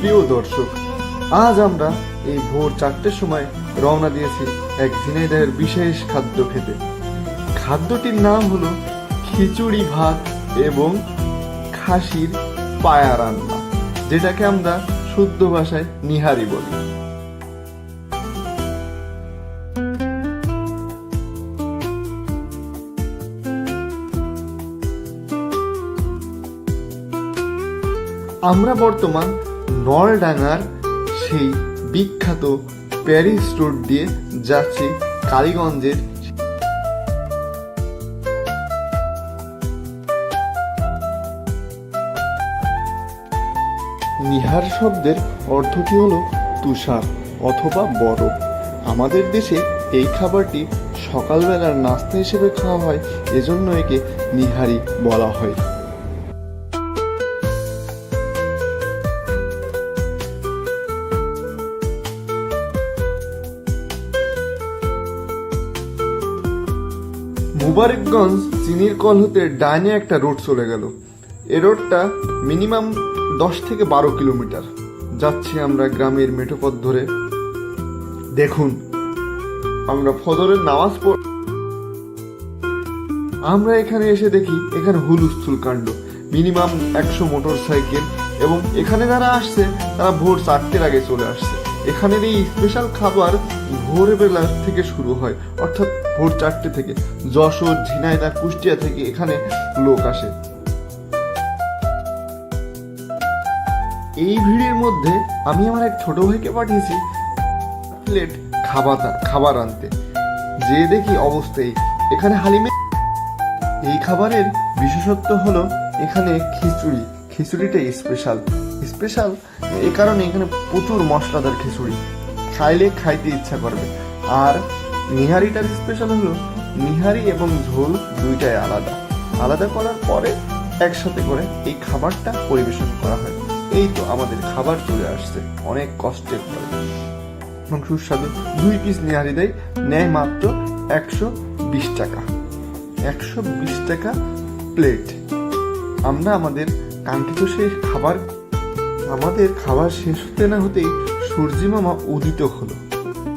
প্রিয় দর্শক, আজ আমরা এই ভোর 4টের সময় রওনা দিয়েছি এক ঝিনাইদহের বিশেষ খাদ্য খেতে। খাদ্যটির নাম হলো খিচুড়ি ভাত এবং খাসির পায়া রান্না, যেটাকে আমরা শুদ্ধ ভাষায় নিহারি বলি। আমরা বর্তমান নলডাঙ্গার সেই বিখ্যাত প্যারিস রোড দিয়ে যাচ্ছি কালীগঞ্জের নিহার শব্দের অর্থটি হলো তুষার অথবা বরফ। আমাদের দেশে এই খাবারটি সকালবেলার নাস্তা হিসেবে খাওয়া হয়, এজন্য একে নিহারি বলা হয়। মুবারকগঞ্জ চিনির কল হতে ডাইনে একটা রোড চলে গেল। এই রোডটা মিনিমাম 10 থেকে 12 কিলোমিটার। যাচ্ছি আমরা গ্রামের মেঠোপথ ধরে। দেখুন, আমরা ফজরের নামাজ আমরা এখানে এসে দেখি এখানে হুলস্থুল কাণ্ড। মিনিমাম 100 মোটর সাইকেল, এবং এখানে যারা আসছে তারা ভোর 4টের আগে চলে আসছে। এখানের এই স্পেশাল খাবার ভোরবেলা থেকে শুরু হয়, অর্থাৎ ভোর 4টে থেকে। যশোর, ঝিনাইদহ, কুষ্টিয়া থেকে এখানে লোক আসে। এই ভিড়ের মধ্যে আমি আমার এক ছোট ভাইকে পাঠিয়েছি প্লেট খাবার আনতে। যে দেখি অবস্থায় এখানে হালিমে। এই খাবারের বিশেষত্ব হলো এখানে খিচুড়িটা স্পেশাল এই কারণে এখানে প্রচুর মশলাদার খিচুড়ি, খাইলে খাইতে ইচ্ছা করবে। আর নিহারিটার স্পেশাল হলো নিহারি এবং ঝোল দুইটাই আলাদা করার পরে একসাথে করে এই খাবারটা পরিবেশন করা হয়। এই তো আমাদের খাবার চলে আসছে অনেক কষ্টের পরে এবং সুস্বাদু। 2 পিস নিহারি নেয় মাত্র 120 টাকা। 120 টাকা প্লেট। আমরা আমাদের কাঙ্ক্ষিত সেই খাবার শেষ হতে না হতেই সূর্যি মামা উদিত হলো।